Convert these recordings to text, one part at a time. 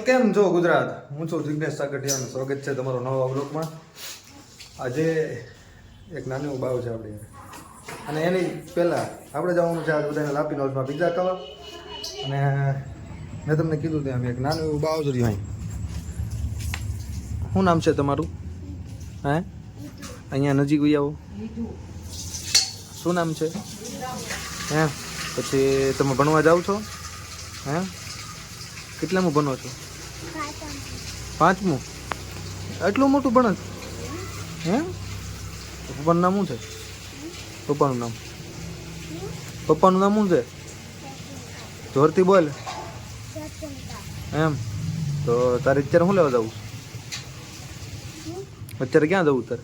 કેમ છો ગુજરાત? હું છું જિગ્નેશ સાગઠિયાનું સ્વાગત છે તમારો નવા બ્લોગમાં. આજે એક નાનું બાવ છે આપણે, અને એની પહેલાં આપણે જવાનું છે આજ બધાને લાપી હાઉસમાં પિઝા ખાવા. અને મેં તમને કીધું ત્યાં એક નાનું એવું બાવ જ રહ્યું. શું નામ છે તમારું? હે, અહીંયા નજીક આવો. શું નામ છે? હે, પછી તમે ભણવા જાઓ છો? હે, કેટલામું ભણો છો? 5મું. એટલું મોટું ભણે છે? હે, પપ્પાનું નામ શું છે? પપ્પાનું નામ શું છે? જોરથી બોલ. એમ તો તારે અત્યારે શું લેવા જવું? અત્યારે ક્યાં જવું તારે?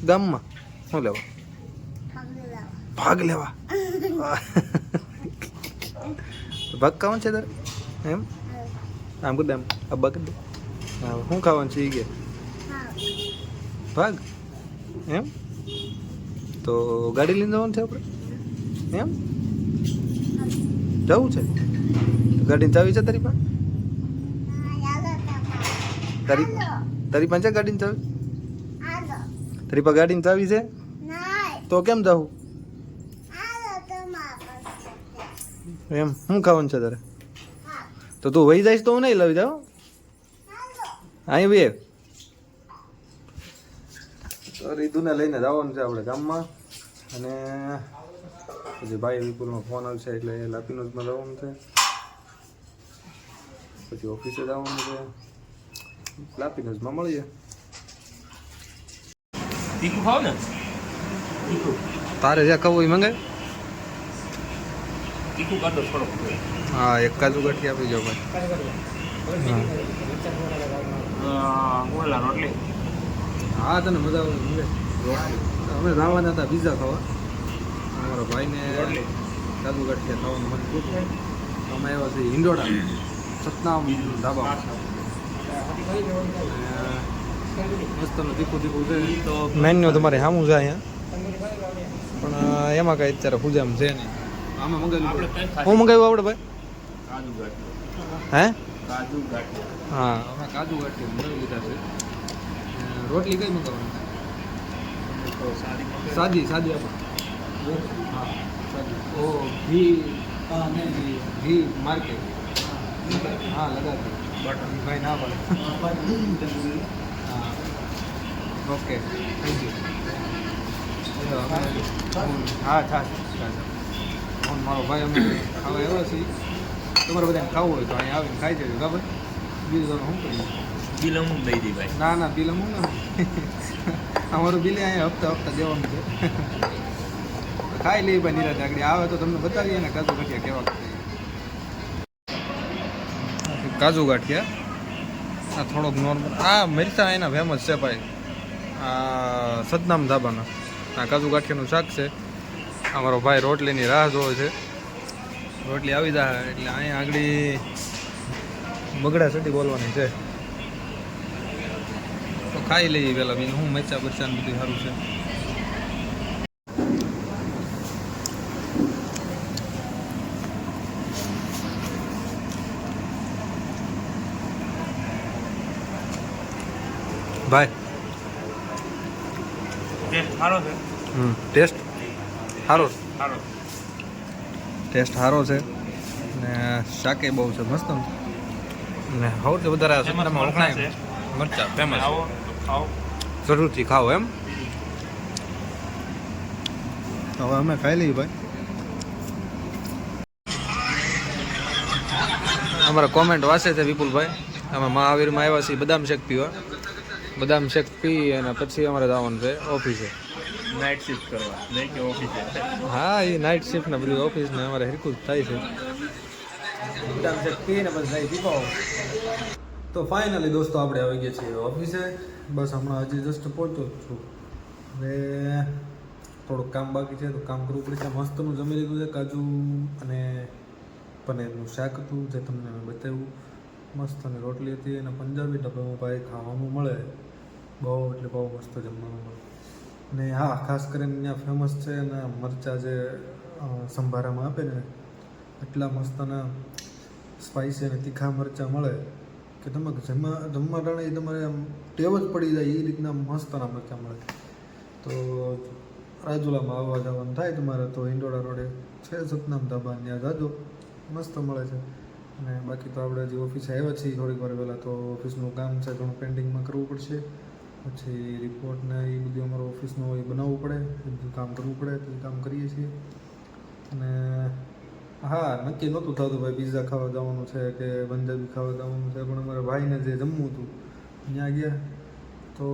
ગામમાં શું લેવા? ભાગ લેવા. ભાગ ખાવાનું છે તારે? એમ આમ કરી દે, આમ અબ્બા કરી દે. હા, શું ખાવાનું છે એ કે? ભાગ. એમ તો ગાડી લઈને જવાનું છે આપણે? એમ જવું છે? ગાડીની ચાવી છે તારી પાસે? તારી પાસે ગાડીની ચાવી? તારી પાસે ગાડીની ચાવી છે? તો કેમ જવું? એમ શું ખાવાનું છે તારે? તો તું વહી જઈશ તો હું નહીં લાવી જાઉં. અહીં બે તો રીધુને લઈને જવાનું છે આપણે ગામમાં. અને પછી ભાઈ વિપુલનો ફોન આવશે એટલે લાપીનોઝમાં જવાનું છે. પછી ઓફિસે જવાનું છે. લાપીનોઝમાં મળીએ. તીખું ખાવ ને? તીખું તારે જ્યાં ખાવું એ મંગાય. તીખું કાઢો થોડો. હા, એક કાજુ ગાંઠી આપી જાઓ ભાઈ. ઓલા રોટલી. હા, તને મજા આવે. અમે લાવવાના હતા પિઝા ખાવા. અમારા ભાઈને કાજુ ગાંઠિયા ખાવાનું મન ખૂબ. અમે આવ્યા છીએ હિંડોળા સતનામ ધાબા. મસ્તનું તીખું તીખું છે. તો મેન્યુ તમારે સામું છે અહીંયા, પણ એમાં કાંઈ અત્યારે પૂજામ છે નહીં. આમાં મંગાવ્યું. હું મંગાવ્યું આપણે ભાઈ? કાજુ ગાંઠિયા. હે, કાજુ ગાંઠિયા. હા, અમે કાજુ ગાંઠિયા મંગાવી લીધા છે. રોટલી કઈ મંગાવવાની? સાદી સાદી આપો. હા, સાદી. ઓ ઘી. હા, નહીં ઘી માર્કેટ. હા, લગાતી બટર ભાઈ ના પડે. હા, ઓકે, થેન્ક યુ. હા, છાશ છાશ. હું મારો ભાઈ અમે ખાવા આવ્યો છીએ. તમારે બધાને ખાવું હોય તો અહીંયા આવીને ખાઈ જજો. ખબર બીજું તમે શું કરીએ? બિલ અમુક દઈ દઈ ભાઈ. ના ના, બિલ અમુક ના. અમારું બિલ અહીંયા હપ્તા દેવાનું છે. ખાઈ લઈએ ભાઈ નિરાતે. આગળ આવે તો તમને બતાવીએ ને કાજુ ગાંઠિયા કેવા કાજુ ગાંઠિયા. આ થોડોક નોર્મલ. આ મિરચા એના ફેમસ છે ભાઈ. આ સતનામ ધાબાના આ કાજુ ગાંઠિયાનું શાક છે. અમારો ભાઈ રોટલીની રાહ જોવે છે. રોટલી આવી જાય એટલે અહીંયા આગળ બગડા સટી બોલવાની છે. તો ખાઈ લઈએ પેલા. બીજું હું મરચા બરચા બધું સારું છે. ભાઈ ટેસ્ટ સારો છે. ટેસ્ટ સારો. સારો ટેસ્ટ સારો છે ને શાકે બહુ છે મસ્ત. ને સૌથી વધારે સતનામાં વખણાય મરચા ફેમસ. આવો તો ખાઓ. જરૂરથી ખાઓ. એમ હવે અમે ખાઈ લઈએ ભાઈ. અમારા કોમેન્ટ વાંચે છે વિપુલભાઈ. અમે મહાવીરમાં આવ્યા છીએ બદામ શેક પીવા. બદામ શેક પી અને પછી અમારે જવાનું છે ઓફિસે. નાઇટ શિફ્ટ કરવા નહીં કે ઓફિસે? હા, એ નાઇટ શિફ્ટ ને બધું ઓફિસ ને અમારે હરકું જ થાય છે. બદામ શેક પીને પછી જાય દીપાઓ. તો ફાઇનલી દોસ્તો આપણે આવી ગયા છીએ ઓફિસે. બસ હમણાં હજી જસ્ટ પહોંચ્યો જ છું. હવે થોડુંક કામ બાકી છે તો કામ કરવું પડશે. મસ્તનું જમી લીધું છે. કાજુ અને પનીરનું શાક હતું જે તમને મેં બતાવ્યું. મસ્ત અને રોટલી હતી અને પંજાબી ઢાબામાં ભાઈ ખાવાનું મળે બહુ, એટલે બહુ મસ્ત જમવાનું મળે. ને હા, ખાસ કરીને ત્યાં ફેમસ છે અને મરચાં જે સંભારામાં આપે ને એટલા મસ્તના સ્પાઇસી અને તીખા મરચાં મળે કે તમે જમવા ટાણે તમારે આમ ટેવ જ પડી જાય એ રીતના મસ્તના મરચાં મળે. તો રાજુલામાં આવવા જવાનું થાય તમારે તો ઇન્ડોરા રોડે છે સતનામ ધાબા, ત્યાં જાજો, મસ્ત મળે છે. અને બાકી તો આપણે જે ઓફિસે આવ્યા છીએ થોડીક વાર પહેલાં, તો ઓફિસનું કામ છે થોડું પેન્ડિંગમાં કરવું પડશે. પછી રિપોર્ટ ને એ બધું અમારું ઓફિસનું એ બનાવવું પડે, એ બધું કામ કરવું પડે, તો એ કામ કરીએ છીએ. અને હા, નક્કી નહોતું થતું ભાઈ પિઝા ખાવા જવાનું છે કે પંજાબી ખાવા જવાનું છે, પણ અમારા ભાઈને જે જમવું હતું ત્યાં ગયા તો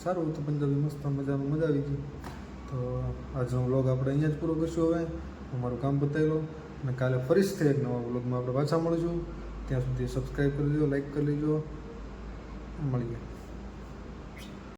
સારું હતું, પંજાબી મસ્ત મજા આવી ગઈ. તો આજનો વ્લોગ આપણે અહીંયા જ પૂરો કરીશું. હવે અમારું કામ બતાવી લો અને કાલે ફરીથી એક નવા વ્લોગમાં આપણે પાછા મળીશું. ત્યાં સુધી સબસ્ક્રાઈબ કરી દેજો, લાઈક કરી લેજો, મળીએ.